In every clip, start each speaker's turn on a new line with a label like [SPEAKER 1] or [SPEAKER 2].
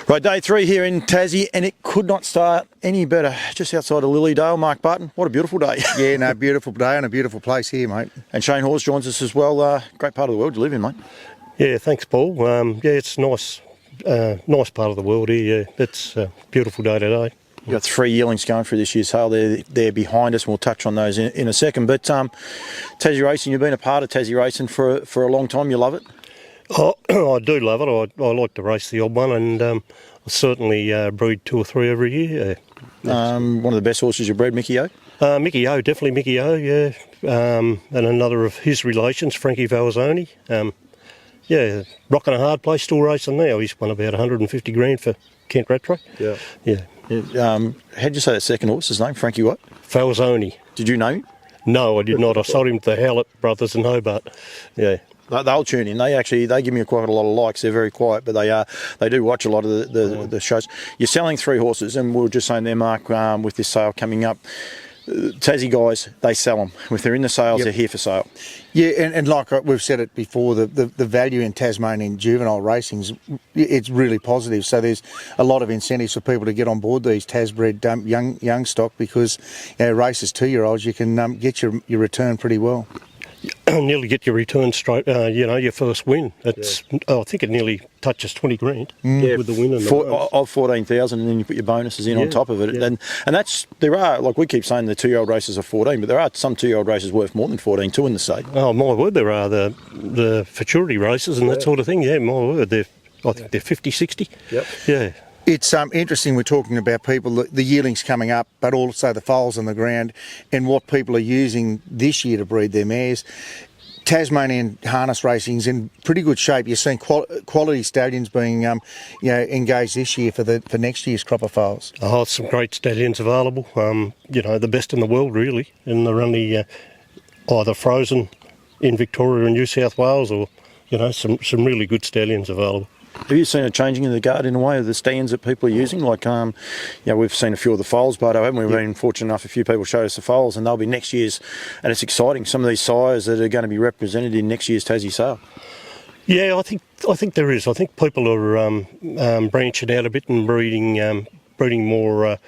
[SPEAKER 1] Right, day 3 here in Tassie, and it could not start any better. Just outside of Lilydale, Mark Barton. What a beautiful day.
[SPEAKER 2] Yeah, no, beautiful day and a beautiful place here, mate.
[SPEAKER 1] And Shane Hawes joins us as well. Great part of the world to live in, mate.
[SPEAKER 3] Yeah, thanks, Paul. Yeah, it's nice part of the world here. Yeah, it's a beautiful day today.
[SPEAKER 1] You've got 3 yearlings going through this year's sale. They're behind us, and we'll touch on those in a second. But Tassie Racing, you've been a part of Tassie Racing for a long time. You love it?
[SPEAKER 3] Oh, I do love it. I like to race the odd one, and I certainly breed 2 or 3 every year.
[SPEAKER 1] One of the best horses you bred, Mickey O?
[SPEAKER 3] Mickey O, definitely Mickey O, yeah. And another of his relations, Frankie Valzoni. Yeah, rocking a hard place, still racing now. He's won about 150 grand for Kent Rattray. Yeah.
[SPEAKER 1] How'd you say that second horse's name? Frankie what?
[SPEAKER 3] Valzoni.
[SPEAKER 1] Did you know him?
[SPEAKER 3] No, I did not. I sold him to the Howlett brothers in Hobart. Yeah.
[SPEAKER 1] They'll tune in. They give me quite a lot of likes. They're very quiet, but they do watch a lot of the shows. You're selling 3 horses, and we were just saying there, Mark, with this sale coming up, Tassie guys, they sell them. If they're in the sales, They're here for sale.
[SPEAKER 2] Yeah, and like we've said it before, the value in Tasmanian juvenile racing it's really positive. So there's a lot of incentives for people to get on board these Tas-bred young stock because races 2-year-olds, you can get your return pretty well.
[SPEAKER 3] Nearly get your return straight, your first win. It's, I think it nearly touches 20 grand with the win.
[SPEAKER 1] Of 14,000, and then you put your bonuses in on top of it. Yeah. And there are, like we keep saying, the 2-year-old races are 14, but there are some 2-year-old races worth more than 14 too in the state.
[SPEAKER 3] Oh, my word, there are the futurity races and that sort of thing. Yeah, my word, I think they're 50, 60.
[SPEAKER 1] Yep.
[SPEAKER 3] Yeah.
[SPEAKER 2] It's interesting we're talking about people, the yearlings coming up, but also the foals on the ground and what people are using this year to breed their mares. Tasmanian harness racing's in pretty good shape. You're seeing quality stallions being engaged this year for next year's crop of foals.
[SPEAKER 3] Oh, some great stallions available. The best in the world really, and they're only either frozen in Victoria and New South Wales, or some really good stallions available.
[SPEAKER 1] Have you seen a changing in the guard in a way of the stands that people are using? Like, we've seen a few of the foals, but haven't we? We've been fortunate enough, a few people showed us the foals, and they'll be next year's, and it's exciting. Some of these sires that are going to be represented in next year's Tassie sale.
[SPEAKER 3] Yeah, I think there is. I think people are branching out a bit and breeding more.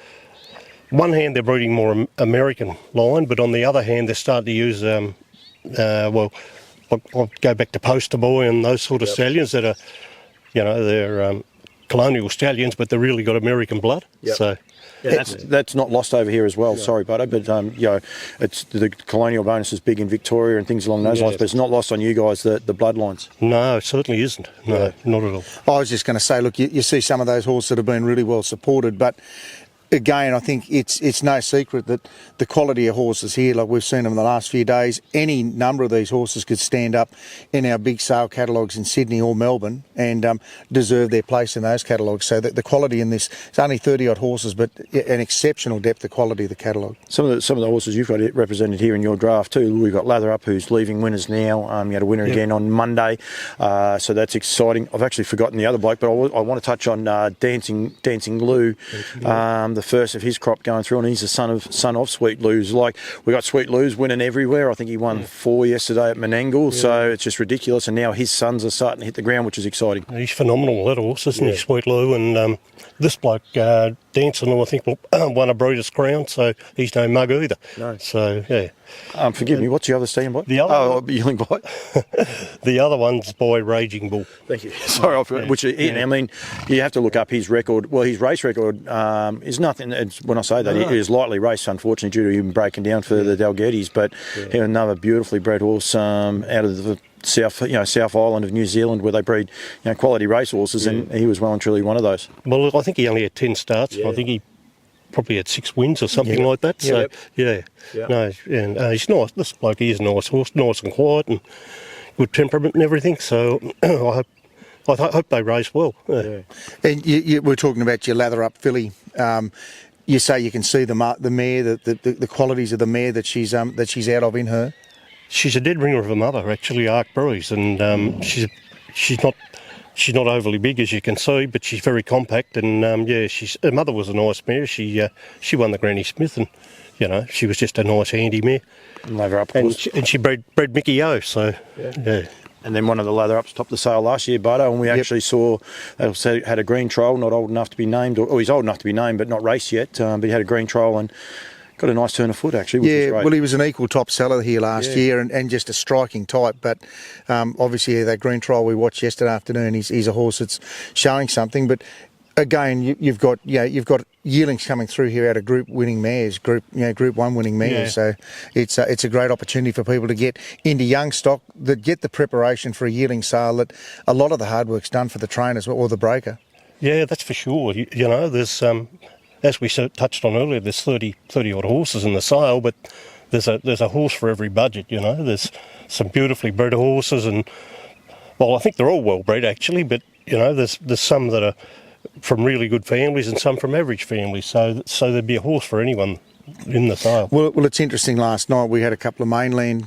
[SPEAKER 3] One hand, they're breeding more American line, but on the other hand, they're starting to use I'll go back to Poster Boy and those sort of stallions that are. They're colonial stallions, but they've really got American blood.
[SPEAKER 1] Yep.
[SPEAKER 3] So
[SPEAKER 1] that's not lost over here as well. Yeah. Sorry, Buddo, but it's the colonial bonus is big in Victoria and things along those lines. But it's not lost on you guys the bloodlines.
[SPEAKER 3] No, it certainly isn't. No, not at all.
[SPEAKER 2] I was just going to say, look, you see some of those horses that have been really well supported, but. Again, I think it's no secret that the quality of horses here, like we've seen them in the last few days, any number of these horses could stand up in our big sale catalogues in Sydney or Melbourne and deserve their place in those catalogues. So the quality in this, it's only 30-odd horses, but an exceptional depth of quality of the catalogue.
[SPEAKER 1] Some of the horses you've got represented here in your draft too. We've got Lather Up, who's leaving winners now. You had a winner again on Monday, so that's exciting. I've actually forgotten the other bloke, but I want to touch on Dancing Lou. The first of his crop going through, and he's the son of Sweet Lou's. Like, we got Sweet Lou's winning everywhere. I think he won 4 yesterday at Menangle, so it's just ridiculous. And now his sons are starting to hit the ground, which is exciting.
[SPEAKER 3] He's phenomenal, that horse, isn't he, Sweet Lou? And this bloke, Dancing, I think, won a Breeders' Crown, so he's no mug either. No. So, yeah.
[SPEAKER 1] Forgive me, what's the other stallion by?
[SPEAKER 3] The other
[SPEAKER 1] Yearling by?
[SPEAKER 3] The other one's by Raging Bull.
[SPEAKER 1] Thank you. Sorry, I forgot. Which, I mean, you have to look up his record. Well, his race record is nothing. When I say that, he is lightly raced, unfortunately, due to him breaking down for the Dalgetties. But another beautifully bred horse out of the South Island of New Zealand, where they breed quality racehorses, and he was well and truly one of those.
[SPEAKER 3] Well, I think he only had 10 starts. I think he probably had 6 wins or something like that. So no, and he's nice. This bloke, he is a nice horse, nice and quiet and good temperament and everything. So I hope they race well. Yeah.
[SPEAKER 2] And we're talking about your Lather Up filly. You say you can see the mare, the qualities of the mare that she's out of in her.
[SPEAKER 3] She's a dead ringer of a mother, actually, Arc Breeze, and she's not overly big, as you can see, but she's very compact, and her mother was a nice mare. She won the Granny Smith, and she was just a nice handy mare.
[SPEAKER 1] And Lather Up,
[SPEAKER 3] and she bred Mickey O, so yeah.
[SPEAKER 1] And then one of the lather ups topped the sale last year, Bardo, and we actually saw they had a green trial, not old enough to be named, or he's old enough to be named, but not raced yet. But he had a green trial and got a nice turn of foot actually, which was great.
[SPEAKER 2] Well, he was an equal top seller here last year and just a striking type. But obviously, that green trial we watched yesterday afternoon, he's a horse that's showing something. But again, you've got yearlings coming through here out of Group winning mares, Group 1 winning mares. So it's a great opportunity for people to get into young stock that get the preparation for a yearling sale. That a lot of the hard work's done for the trainers or the breaker.
[SPEAKER 3] Yeah, that's for sure. You know, there's as we touched on earlier, there's 30 odd horses in the sale, but there's a horse for every budget. You know, there's some beautifully bred horses, and well, I think they're all well bred actually, but you know, there's some that are from really good families and some from average families. So there'd be a horse for anyone in the sale.
[SPEAKER 2] Well, it's interesting. Last night we had a couple of mainland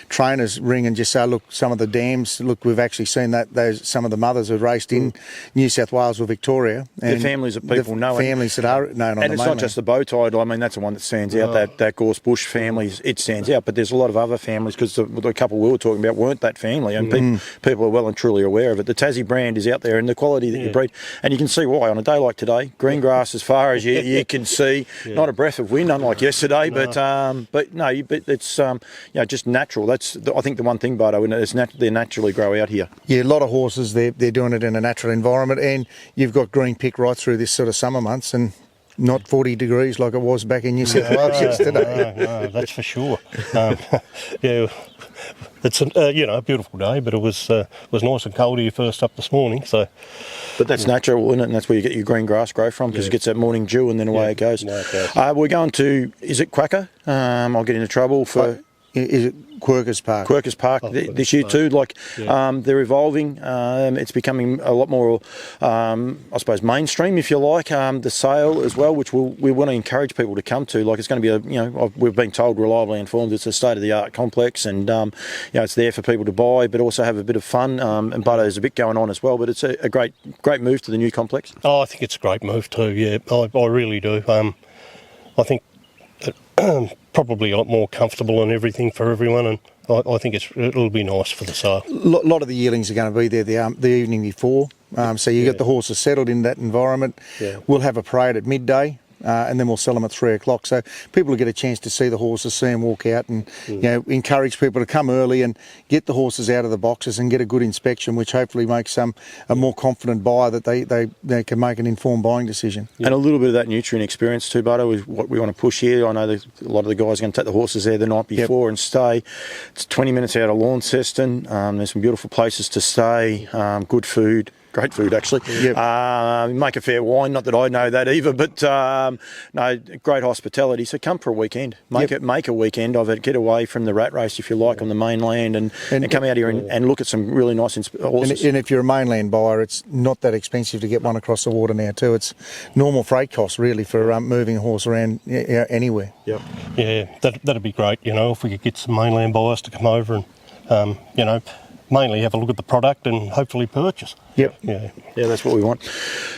[SPEAKER 2] trainers ring and just say, look, some of the dams, look, we've actually seen that some of the mothers have raced in New South Wales or Victoria.
[SPEAKER 1] And the families that people know.
[SPEAKER 2] Families that are known on the mainland.
[SPEAKER 1] And it's not just the bow tie. I mean, that's the one that stands out. That Gorse Bush family, it stands out. But there's a lot of other families, because the couple we were talking about weren't that family, and people are well and truly aware of it. The Tassie brand is out there, and the quality that you breed, and you can see why on a day like today. Green grass as far as you can see, not a breath of wind, unlike yesterday. But it's just natural. That's I think the one thing, Bardo, is they naturally grow out here.
[SPEAKER 2] Yeah, a lot of horses they're doing it in a natural environment, and you've got green pick right through this sort of summer months, and not 40 degrees like it was back in New South Wales yesterday.
[SPEAKER 3] No, that's for sure. It's a beautiful day, but it was nice and cold here first up this morning. So,
[SPEAKER 1] but that's natural, isn't it? And that's where you get your green grass growth from, because it gets that morning dew, and then away it goes. We're going to, is it Quacker? I'll get into trouble for.
[SPEAKER 2] Is it Quercus Park?
[SPEAKER 1] Quercus Park this year too. They're evolving. It's becoming a lot more, I suppose, mainstream, if you like. The sale as well, which we want to encourage people to come to. Like, it's going to be we've been told, reliably informed, it's a state-of-the-art complex, and it's there for people to buy, but also have a bit of fun. And there's a bit going on as well. But it's a great move to the new complex.
[SPEAKER 3] Oh, I think it's a great move too. Yeah, I really do. I think probably a lot more comfortable and everything for everyone, and I think it'll be nice for the sale.
[SPEAKER 2] A lot of the yearlings are going to be there the evening before, so you get the horses settled in that environment. We'll have a parade at midday, and then we'll sell them at 3 o'clock. So people will get a chance to see the horses, see them walk out, and encourage people to come early and get the horses out of the boxes and get a good inspection, which hopefully makes a more confident buyer that they can make an informed buying decision.
[SPEAKER 1] And a little bit of that nutrient experience too, Bardo, is what we want to push here. I know that a lot of the guys are going to take the horses there the night before and stay. It's 20 minutes out of Launceston. There's some beautiful places to stay, good food. Great food, actually. Make a fair wine. Not that I know that either, but great hospitality. So come for a weekend. Make a weekend of it. Get away from the rat race, if you like, on the mainland, and come out here and look at some really nice horses.
[SPEAKER 2] And if you're a mainland buyer, it's not that expensive to get one across the water now too. It's normal freight costs really for moving a horse around anywhere.
[SPEAKER 3] Yeah, that'd be great. If we could get some mainland buyers to come over and mainly have a look at the product and hopefully purchase.
[SPEAKER 1] Yeah, that's what we want.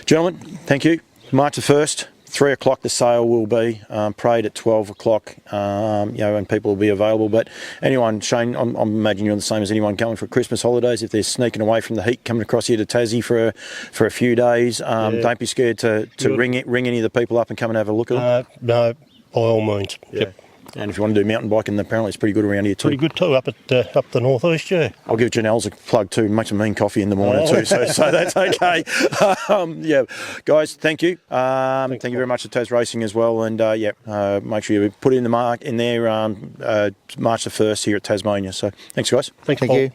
[SPEAKER 1] Gentlemen, thank you. March the 1st, 3 o'clock the sale will be, parade at 12 o'clock, and people will be available. But anyone, Shane, I'm imagining you're the same as anyone going for Christmas holidays. If they're sneaking away from the heat, coming across here to Tassie for a few days, don't be scared to ring any of the people up and come and have a look at them.
[SPEAKER 3] No, by all means.
[SPEAKER 1] And if you want to do mountain biking, apparently it's pretty good around here too.
[SPEAKER 3] Pretty good too, up the northeast, yeah.
[SPEAKER 1] I'll give Janelle's a plug too. Make some mean coffee in the morning too, so that's okay. Guys, thank you. Thank you very much to Tas Racing as well, and make sure you put it in the mark in there. March the 1st here at Tasmania. So thanks, guys.
[SPEAKER 3] Thank you.